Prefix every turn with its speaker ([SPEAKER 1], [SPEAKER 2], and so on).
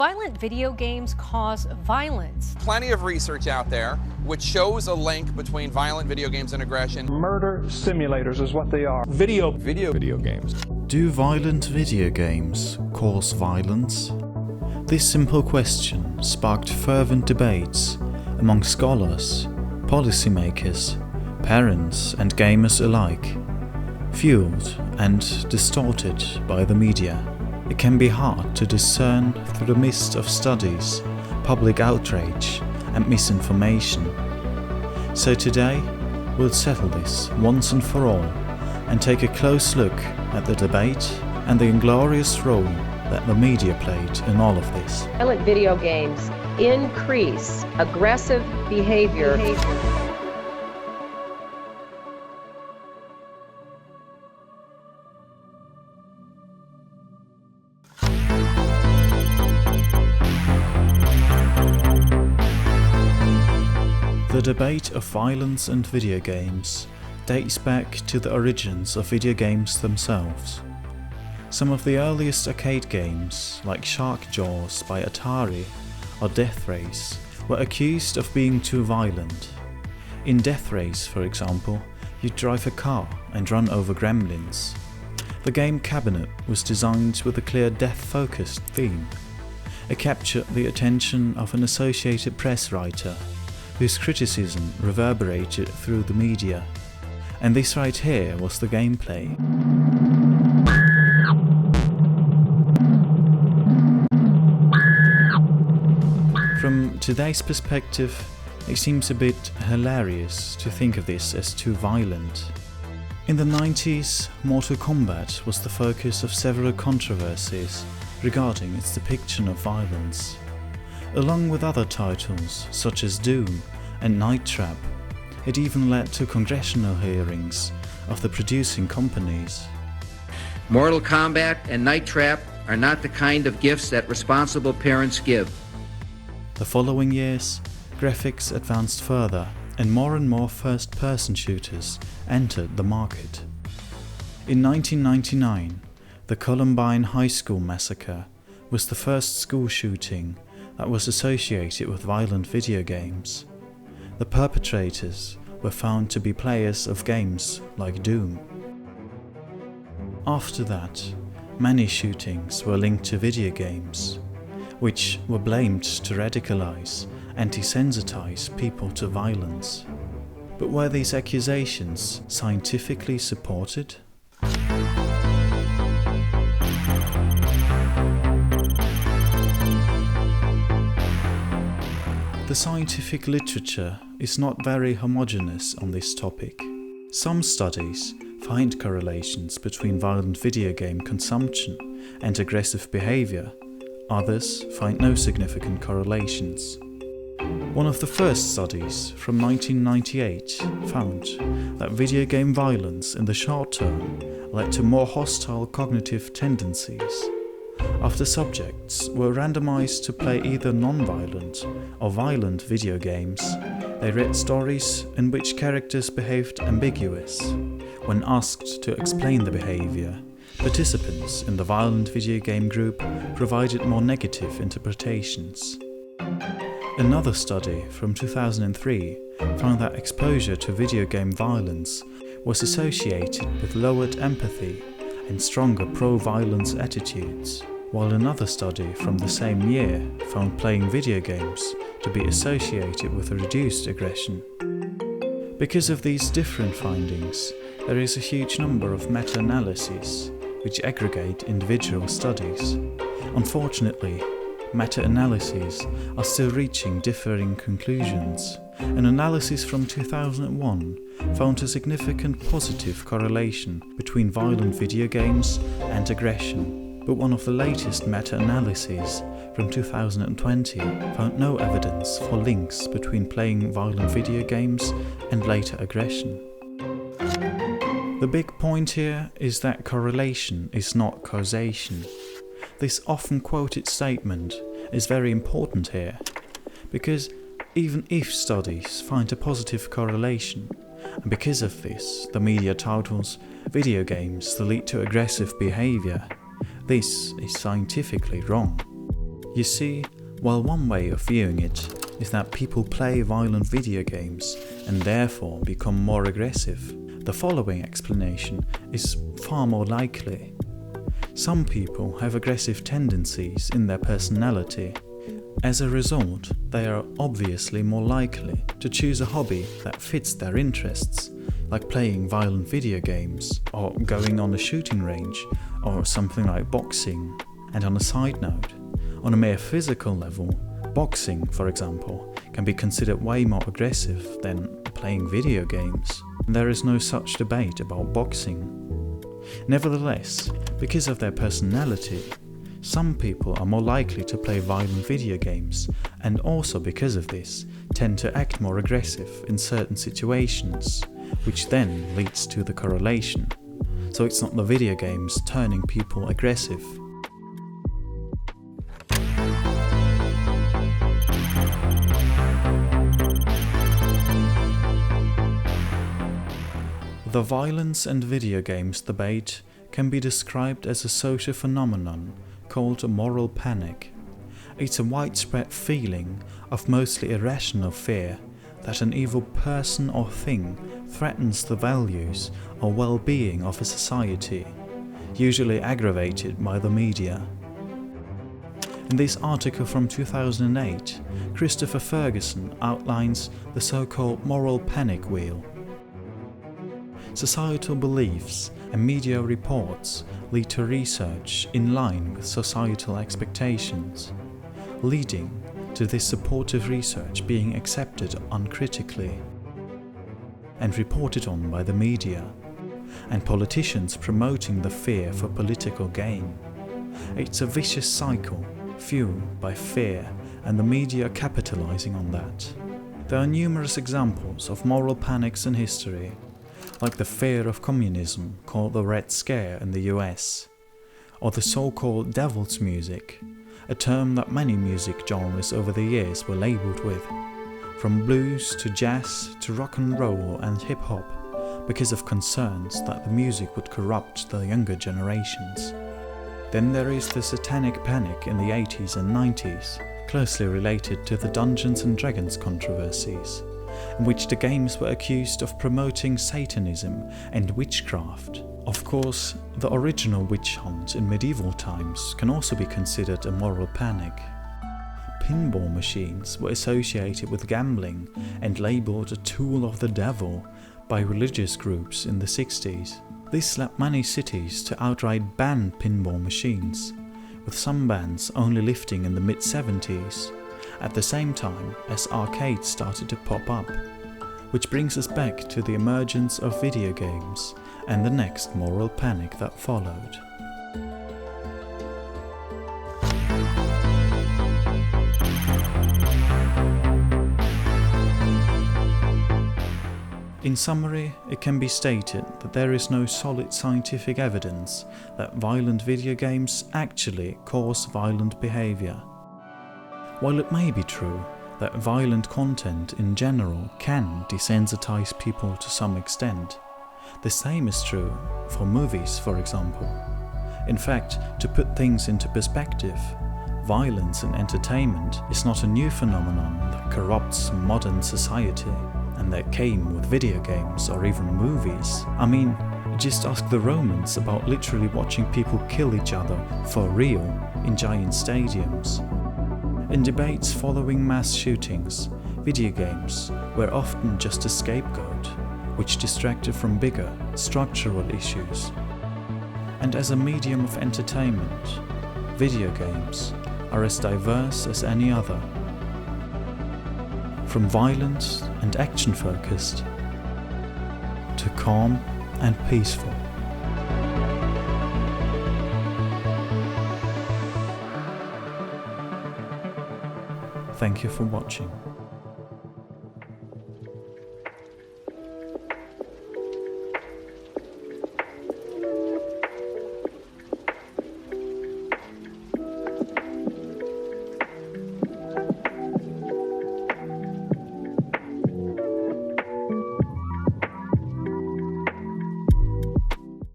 [SPEAKER 1] Violent video games cause violence.
[SPEAKER 2] Plenty of research out there which shows a link between violent video games and aggression.
[SPEAKER 3] Murder simulators is what they are. Video games.
[SPEAKER 4] Do violent video games cause violence? This simple question sparked fervent debates among scholars, policymakers, parents and gamers alike. Fueled and distorted by the media, it can be hard to discern through the mist of studies, public outrage and misinformation. So today, we'll settle this once and for all and take a close look at the debate and the inglorious role that the media played in all of this.
[SPEAKER 5] Violent video games increase aggressive behavior.
[SPEAKER 4] The debate of violence and video games dates back to the origins of video games themselves. Some of the earliest arcade games, like Shark Jaws by Atari or Death Race, were accused of being too violent. In Death Race, for example, you'd drive a car and run over gremlins. The game cabinet was designed with a clear death-focused theme. It captured the attention of an Associated Press writer, whose criticism reverberated through the media. And this right here was the gameplay. From today's perspective, it seems a bit hilarious to think of this as too violent. In the 90s, Mortal Kombat was the focus of several controversies regarding its depiction of violence. Along with other titles such as Doom and Night Trap, it even led to congressional hearings of the producing companies.
[SPEAKER 6] Mortal Kombat and Night Trap are not the kind of gifts that responsible parents give.
[SPEAKER 4] The following years, graphics advanced further and more first-person shooters entered the market. In 1999, the Columbine High School massacre was the first school shooting that was associated with violent video games. The perpetrators were found to be players of games like Doom. After that, many shootings were linked to video games, which were blamed to radicalize and desensitize people to violence. But were these accusations scientifically supported? The scientific literature is not very homogeneous on this topic. Some studies find correlations between violent video game consumption and aggressive behavior. Others find no significant correlations. One of the first studies, from 1998, found that video game violence in the short term led to more hostile cognitive tendencies. After subjects were randomized to play either non-violent or violent video games, they read stories in which characters behaved ambiguous. When asked to explain the behavior, participants in the violent video game group provided more negative interpretations. Another study from 2003 found that exposure to video game violence was associated with lowered empathy and stronger pro-violence attitudes, while another study from the same year found playing video games to be associated with a reduced aggression. Because of these different findings, there is a huge number of meta-analyses which aggregate individual studies. Unfortunately, meta-analyses are still reaching differing conclusions. An analysis from 2001 found a significant positive correlation between violent video games and aggression, but one of the latest meta-analyses from 2020 found no evidence for links between playing violent video games and later aggression. The big point here is that correlation is not causation. This often quoted statement is very important here, because even if studies find a positive correlation, and because of this the media titles video games that lead to aggressive behavior, this is scientifically wrong. You see, while one way of viewing it is that people play violent video games and therefore become more aggressive, the following explanation is far more likely. Some people have aggressive tendencies in their personality. As a result, they are obviously more likely to choose a hobby that fits their interests, like playing violent video games, or going on a shooting range, or something like boxing. And on a side note, on a mere physical level, boxing, for example, can be considered way more aggressive than playing video games. There is no such debate about boxing. Nevertheless, because of their personality, some people are more likely to play violent video games, and also because of this, tend to act more aggressive in certain situations, which then leads to the correlation. So it's not the video games turning people aggressive. The violence and video games debate can be described as a social phenomenon called moral panic. It's a widespread feeling of mostly irrational fear that an evil person or thing threatens the values or well-being of a society, usually aggravated by the media. In this article from 2008, Christopher Ferguson outlines the so-called moral panic wheel. Societal beliefs and media reports lead to research in line with societal expectations, leading to this supportive research being accepted uncritically and reported on by the media, and politicians promoting the fear for political gain. It's a vicious cycle fueled by fear and the media capitalizing on that. There are numerous examples of moral panics in history, like the fear of communism called the Red Scare in the US, or the so-called devil's music, a term that many music genres over the years were labelled with, from blues to jazz to rock and roll and hip-hop, because of concerns that the music would corrupt the younger generations. Then there is the satanic panic in the 80s and 90s, closely related to the Dungeons and Dragons controversies, in which the games were accused of promoting Satanism and witchcraft. Of course, the original witch hunt in medieval times can also be considered a moral panic. Pinball machines were associated with gambling and labelled a tool of the devil by religious groups in the 60s. This led many cities to outright ban pinball machines, with some bans only lifting in the mid-70s, at the same time as arcades started to pop up, which brings us back to the emergence of video games and the next moral panic that followed. In summary, it can be stated that there is no solid scientific evidence that violent video games actually cause violent behavior. While it may be true that violent content in general can desensitize people to some extent, the same is true for movies, for example. In fact, to put things into perspective, violence in entertainment is not a new phenomenon that corrupts modern society and that came with video games or even movies. I mean, just ask the Romans about literally watching people kill each other for real in giant stadiums. In debates following mass shootings, video games were often just a scapegoat, which distracted from bigger, structural issues. And as a medium of entertainment, video games are as diverse as any other. From violent and action-focused to calm and peaceful. Thank you for watching.